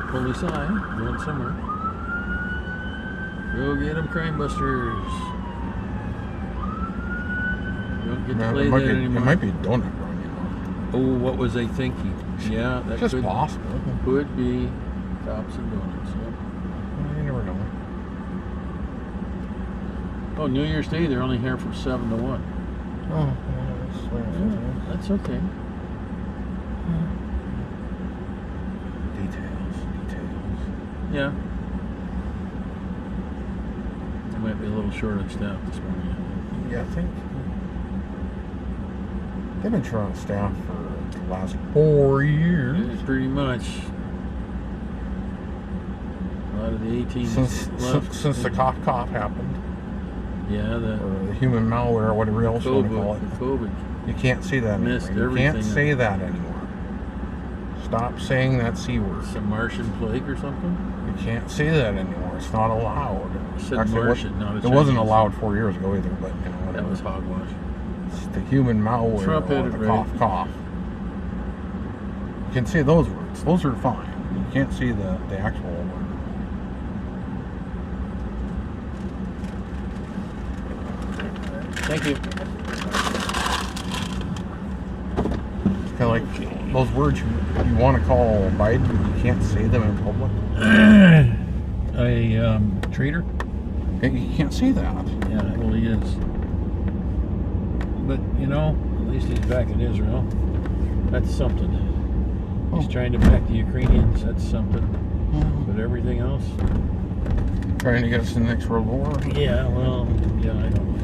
Police eye, going somewhere. Go get them, crime busters. Don't get to play that anymore. It might be a donut run, you know. Oh, what was I thinking? Yeah, that just could possible. Could be cops and donuts. Yep. You never know. Oh, New Year's Day, they're only here from 7 to 1. Oh, Yeah, that's okay. Details. Yeah. They might be a little short on staff this morning. Yeah, I think they've been short on staff for the last 4 years. Yeah, pretty much. A lot of the 18s Since the cough happened. Yeah, or the human malware, or whatever else you want to call it. COVID. You can't say that Missed anymore. You can't say that anymore. Stop saying that C word. Some Martian plague or something? You can't say that anymore. It's not allowed. I said Martian, not a Chinese. It wasn't allowed 4 years ago either, but you know, whatever. That was hogwash. It's the human malware, Trump or the cough. You can say those words. Those are fine. You can't say the actual word. Thank you. Kind of like those words you want to call Biden, you can't say them in public. A traitor? You can't say that. Yeah, well, he is. But, you know, at least he's back in Israel. That's something. He's trying to back the Ukrainians. That's something. But everything else? Trying to get us in the next World War? Yeah, well, yeah, I don't know.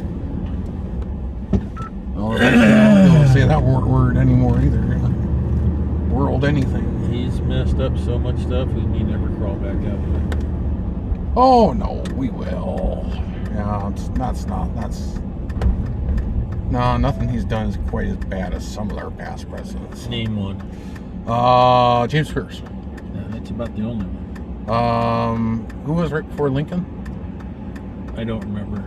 Well, don't say that word anymore either. World anything. He's messed up so much stuff, we may never crawl back out of it. Oh, no, we will. Yeah, no, nothing he's done is quite as bad as some of our past presidents. Name one. James Pierce. Yeah, that's about the only one. Who was right before Lincoln? I don't remember.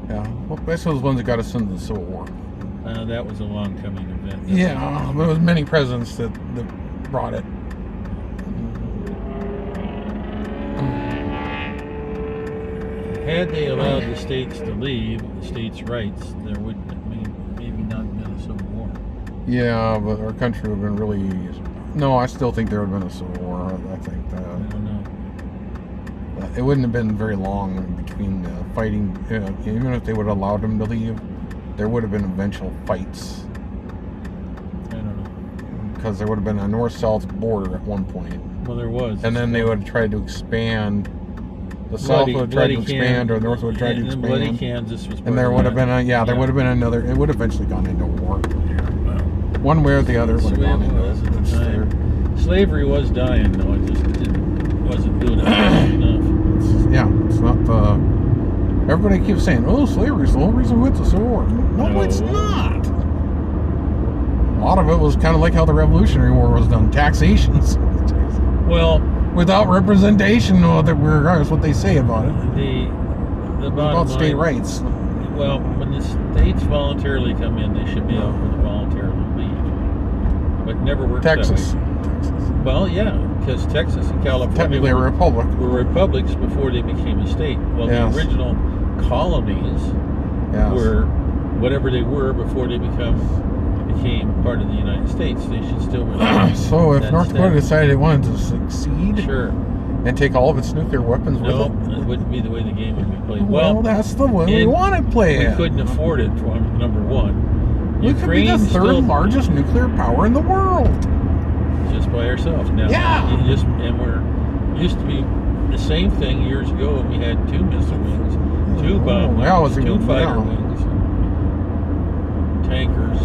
Yeah, well, that's those ones that got us into the Civil War. That was a long coming event. Yeah, there was many presidents that brought it. Had they allowed the states to leave, the states' rights, there would maybe not have been a Civil War. Yeah, but our country would have been really... No, I still think there would have been a Civil War. I think that... I don't know. It wouldn't have been very long between fighting. Even if they would have allowed them to leave, there would have been eventual fights. I don't know. Because there would have been a north-south border at one point. Well, there was. And then they would have tried to expand. The South would have tried to expand, or the North would have tried to expand. Bloody Kansas was. And there would have been there would have been another. It would have eventually gone into war. One way or the other, it would have gone into it. Slavery was dying, though. It just wasn't doing it enough. It's not. Everybody keeps saying, "Oh, slavery's the whole reason we went to Civil War." No, it's not. A lot of it was kind of like how the Revolutionary War was done: taxations. Well, without representation, regardless what they say about it. The bottom about line, state rights. Well, when the states voluntarily come in, they should be able to voluntarily leave. But it never works. Texas. Well, yeah, because Texas and California technically were republics before they became a state. Well, the original colonies were whatever they were before they became part of the United States. They should still remain. So if North Dakota decided it wanted to succeed, and take all of its nuclear weapons with it, it wouldn't be the way the game would be played. Well, that's the way we want to play it. We couldn't afford it, number one. We could be the third largest nuclear power in the world. Just by ourselves now. And we're used to be the same thing years ago when we had 2 missile wings, 2 bomb wings, 2 fighter wings, tankers,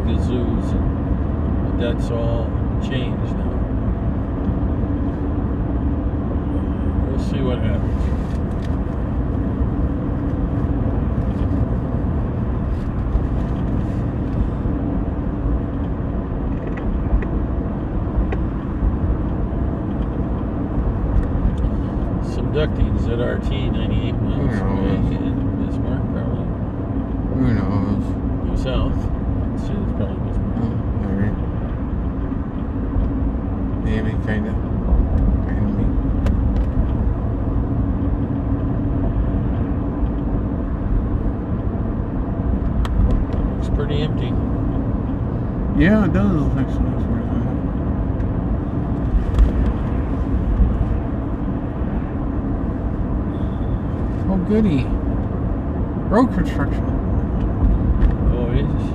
gazoos, but that's all changed now. We'll see what happens. Ductings at RT 98 miles away in Bismarck, probably. Who knows? Go south. So it's probably Bismarck. Maybe. maybe, kind of me. It's pretty empty. Yeah, it does. Actually. Oh, goody. Road construction. Oh, it is.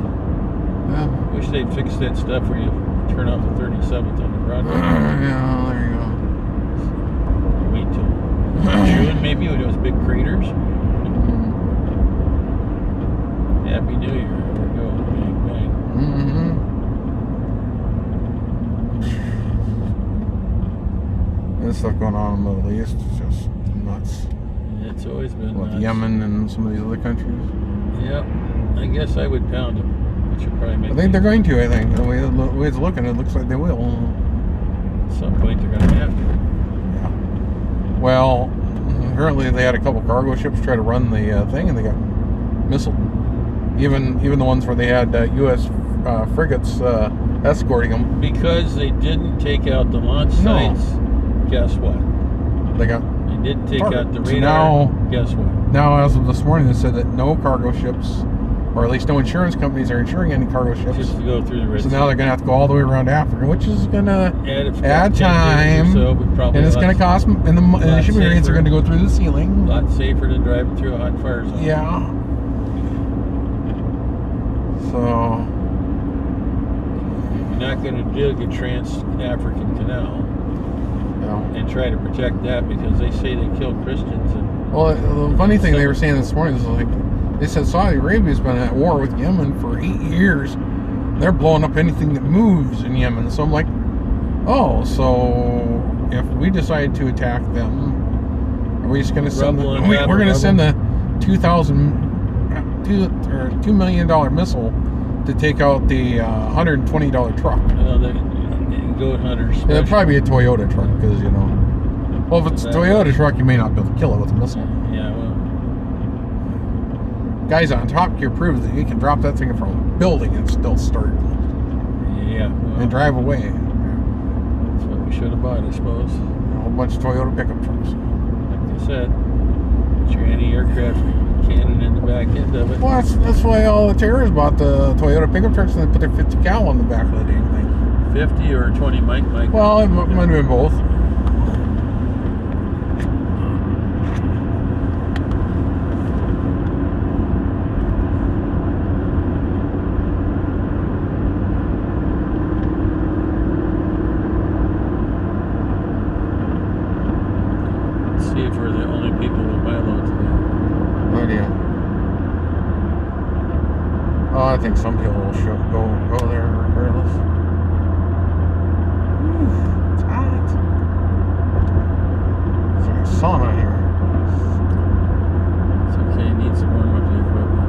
Yeah. Wish they'd fix that stuff where you turn off the 37th on the Broadway. Yeah, there you go. Wait till June, maybe, when those big craters. Happy New Year. There we go. Bang, bang. This stuff going on in the Middle East is just nuts. It's always been with nuts. Yemen and some of these other countries. Yep. I guess I would pound them. Which would probably make I think they're going to, I think. The way it's looking, it looks like they will. At some point they're going to have to. Yeah. Well, apparently they had a couple cargo ships try to run the thing, and they got missiled. Even the ones where they had U.S. Frigates escorting them. Because they didn't take out the launch sites, guess what? They didn't take out the radar. So now, guess what? Now, as of this morning, they said that no cargo ships, or at least no insurance companies are insuring any cargo ships. Just to go through the Red Sea. So now they're going to have to go all the way around Africa, which is going to add time. So, and it's going to cost, and the shipping rates are going to go through the ceiling. A lot safer than driving through a hot fire zone. Yeah. So you're not going to dig a trans-African canal. And try to protect that because they say they kill Christians. Well, the funny thing they were saying this morning is like they said Saudi Arabia's been at war with Yemen for 8 years. They're blowing up anything that moves in Yemen. So I'm like, oh, so if we decide to attack them, are we just going to send? We're going to send a $2 million missile to take out the $120 truck. Goat hunters. It'll probably be a Toyota truck because, you know. Well, if it's a Toyota truck, you may not be able to kill it with a missile. Yeah, well. Guys on Top Gear proves that you can drop that thing from a building and still start. Yeah. Well, and drive away. That's what we should have bought, I suppose. A whole bunch of Toyota pickup trucks. Like I said, put your anti-aircraft cannon in the back end of it. Well, that's why all the terrorists bought the Toyota pickup trucks and they put their 50 cal on the back of the dang thing. 50 or 20 Mike? Well, it might have been both. Let's see if we're the only people with Milo today. No idea. Oh, I think some people will go there regardless. It's hot. It's like a sauna here. It's okay, it needs to warm up the equipment.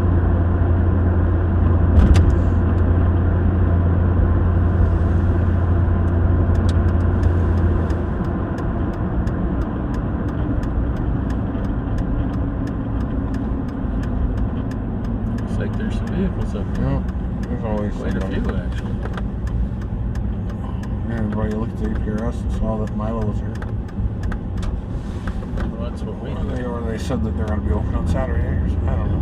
Looks like there's some vehicles up here. Yeah, there's always quite a few actually. Everybody looked at the APRS and saw that Milo was here. Well, that's what we do. Or they said that they're going to be open on Saturday. Or something. I don't know.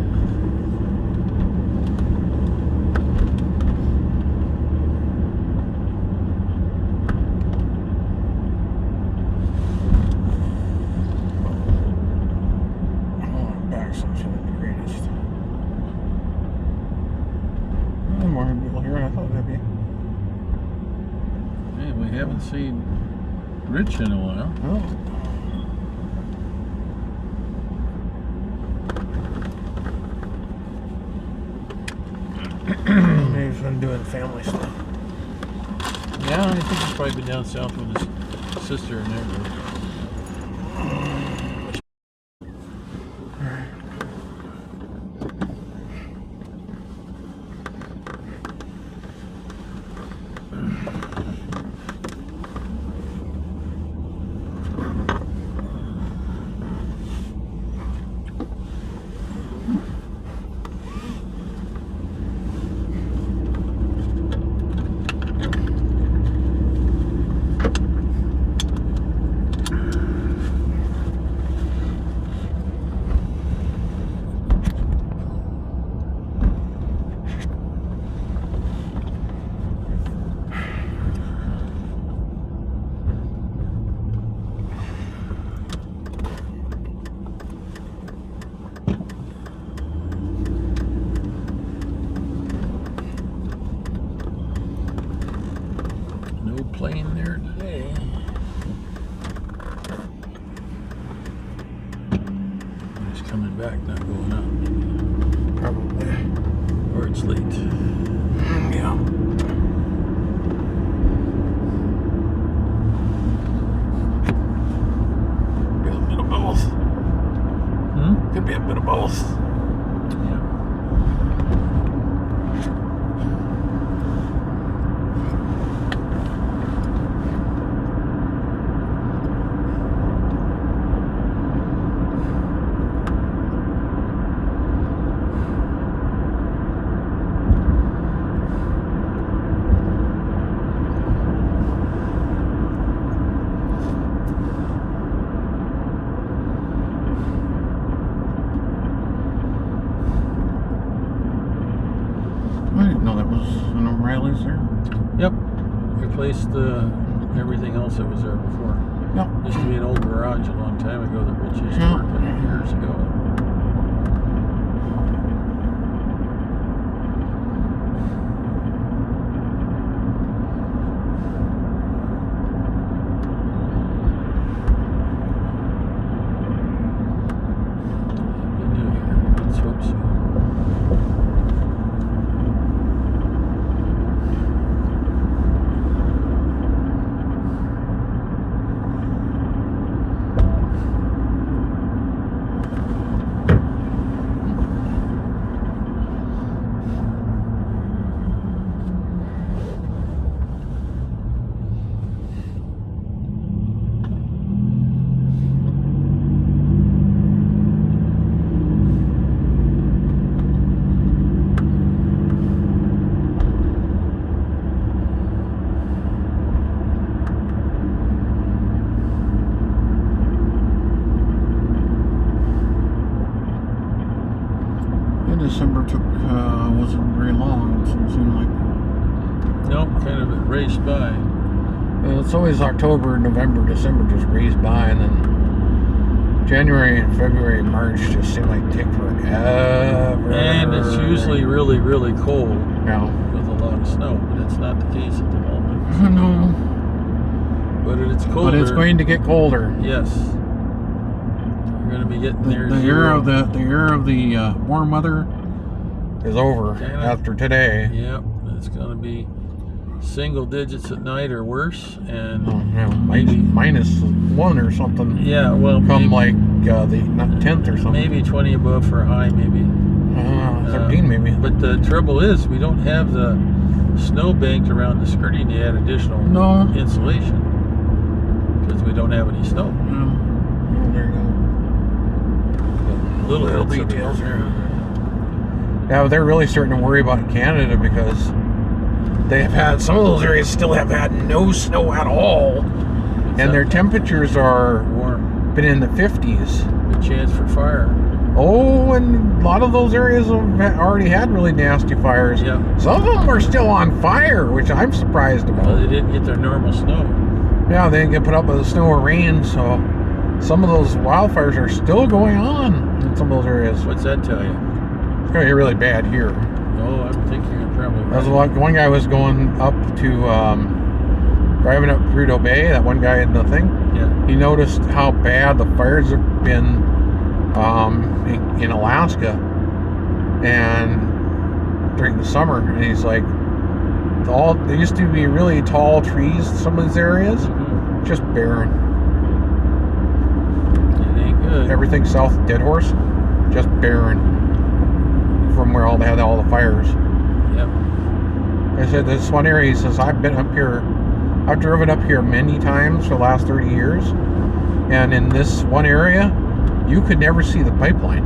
Back's not the greatest. More people here than I thought there'd be. Man, we haven't seen Rich in a while. Oh. Maybe he's been doing family stuff. Yeah, I think he's probably been down south with his sister and everything. plane there today. It's coming back, not going up. Probably. Or it's late. Yeah. Be a bit of both. Could be a bit of both. Yeah. I didn't know that was an O'Reilly's there. Yep. Replaced everything else that was there before. Yep. Used to be an old garage a long time ago that Rich used to work in years ago. Let's hope so. December wasn't very long, it seemed like. Nope, kind of it raced by. It's always October, November, December just raced by, and then January and February and March just seem like take forever. And it's usually really, really cold. Yeah. With a lot of snow, but it's not the case at the moment. No. But it's colder. But it's going to get colder. Yes. We're going to be getting there. The era of the warm weather is over after today. Yep, it's going to be single digits at night or worse, and -1 or something. Yeah, well, come like the 10th or something. Maybe 20 above for a high, maybe 13 maybe. But the trouble is, we don't have the snow banked around the skirting to add additional insulation because we don't have any snow. Well, there you go. Little details here. Yeah, they're really starting to worry about Canada because they have had, some of those areas still have had no snow at all. And their temperatures are warm, been in the 50s. Good chance for fire. Oh, and a lot of those areas have already had really nasty fires. Yeah. Some of them are still on fire, which I'm surprised about. Well, they didn't get their normal snow. Yeah, they didn't get put up with the snow or rain, so some of those wildfires are still going on in some of those areas. What's that tell you? It's going to get really bad here. Oh, I'm thinking you're probably right. There's one guy was going up to, driving up Prudhoe Bay, that one guy in the thing. Yeah. He noticed how bad the fires have been in Alaska and during the summer. And he's like, there used to be really tall trees in some of these areas, just barren. It ain't good. Everything south of Dead Horse, just barren from where they had all the fires. Yep. I said, this one area, he says, I've been up here, I've driven up here many times for the last 30 years, and in this one area, you could never see the pipeline.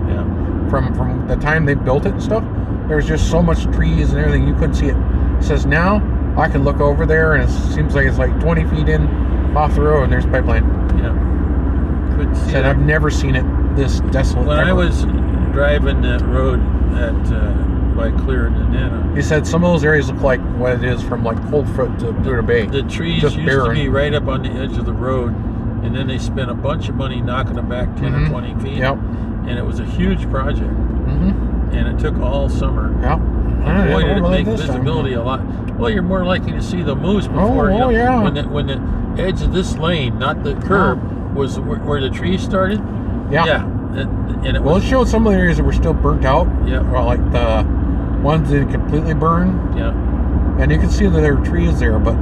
Yeah. From the time they built it and stuff, there was just so much trees and everything, you couldn't see it. He says, now, I can look over there, and it seems like it's like 20 feet in off the road, and there's pipeline. Yeah. Couldn't see it. I've nenever seen it this desolate. When I was driving that road by Clear and Nana, he said some of those areas look like what it is from like Coldfoot to Prudhoe Bay. The trees used to be right up on the edge of the road, and then they spent a bunch of money knocking them back 10 or 20 feet. Yep. And it was a huge project. And it took all summer. Yep. avoided it, make visibility a lot. Well, you're more likely to see the moose before. When the edge of this lane, not the curb, was where the trees started. Yeah. And it it showed some of the areas that were still burnt out. Yeah. Or like the ones that didn't completely burn. Yeah. And you can see that there were trees there, but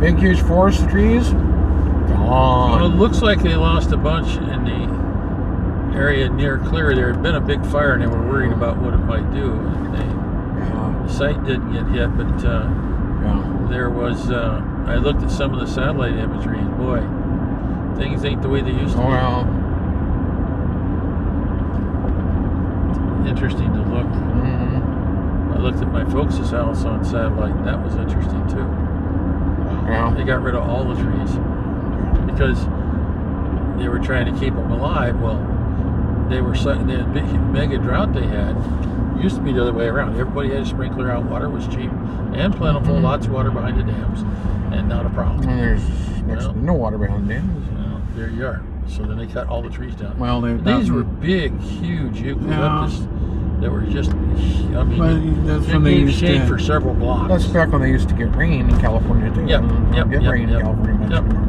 big, huge forest of trees, gone. Well, it looks like they lost a bunch in the area near Clear. There had been a big fire, and they were worried about what it might do. And the site didn't get hit, but there was. I looked at some of the satellite imagery, and boy, things ain't the way they used to be. Well, interesting to look. I looked at my folks' house on satellite, and that was interesting too. They got rid of all the trees because they were trying to keep them alive. Well, the big mega drought they had used to be the other way around. Everybody had a sprinkler out. Water was cheap and plentiful. Lots of water behind the dams, and not a problem. And there's no water behind the dams. Well, there you are. So then they cut all the trees down. Well, these were big, huge eucalyptus that were just. I mean, that's they gave shade for several blocks. That's back when they used to get rain in California too. Get rain in California much more.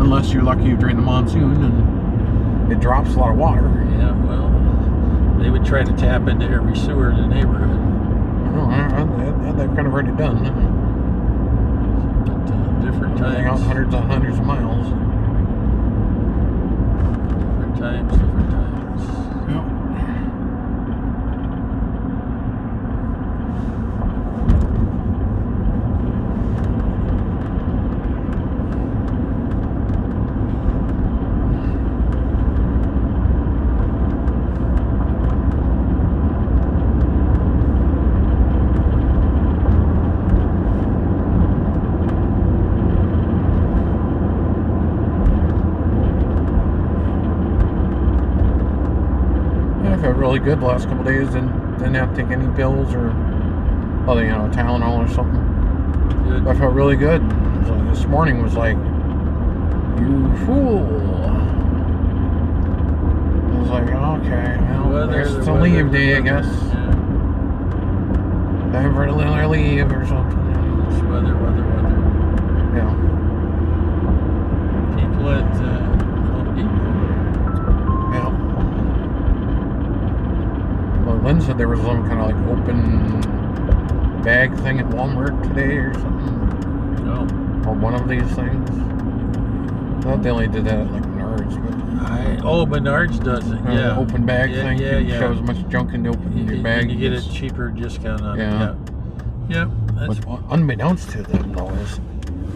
Unless you're lucky during the monsoon and it drops a lot of water. Yeah, well, they would try to tap into every sewer in the neighborhood. They've kind of already done. But, different times. Out hundreds and hundreds of miles. Different times. Yep. Really good the last couple of days, and didn't have to take any pills or Tylenol or something. Good. I felt really good. So this morning was like, you fool. I was like, okay, well, it's a leave day, I guess. Time for a little leave or something. It's weather. Yeah. People at Home Depot. Lynn said there was some kind of like open bag thing at Walmart today or something. No. Or one of these things. I thought they only did that at like Menards. Menards does it, yeah. Open bag thing. Yeah. Shows as much junk in your bag. You get a cheaper discount on it. Yeah. What's unbeknownst to them though is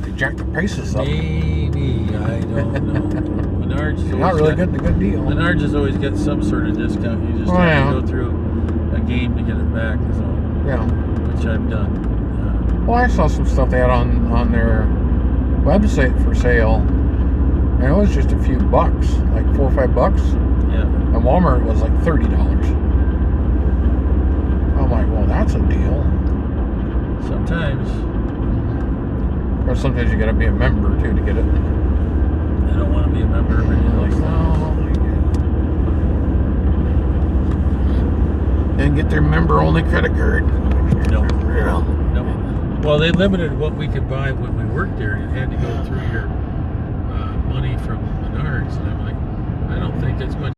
they jacked the prices up. Maybe, I don't know. Menards is not really good. A good deal. Menards has always got some sort of discount. You just have to go through a game to get it back. So, which I've done. Well, I saw some stuff they had on their website for sale, and it was just a few bucks, like $4 or $5. Yeah. And Walmart was like $30. I'm like, well, that's a deal. Sometimes. Or sometimes you gotta be a member too to get it. I don't want to be a member of any of those things. And get their member-only credit card. No. Well, they limited what we could buy when we worked there. You had to go through your money from Menards, and I'm like, I don't think that's much.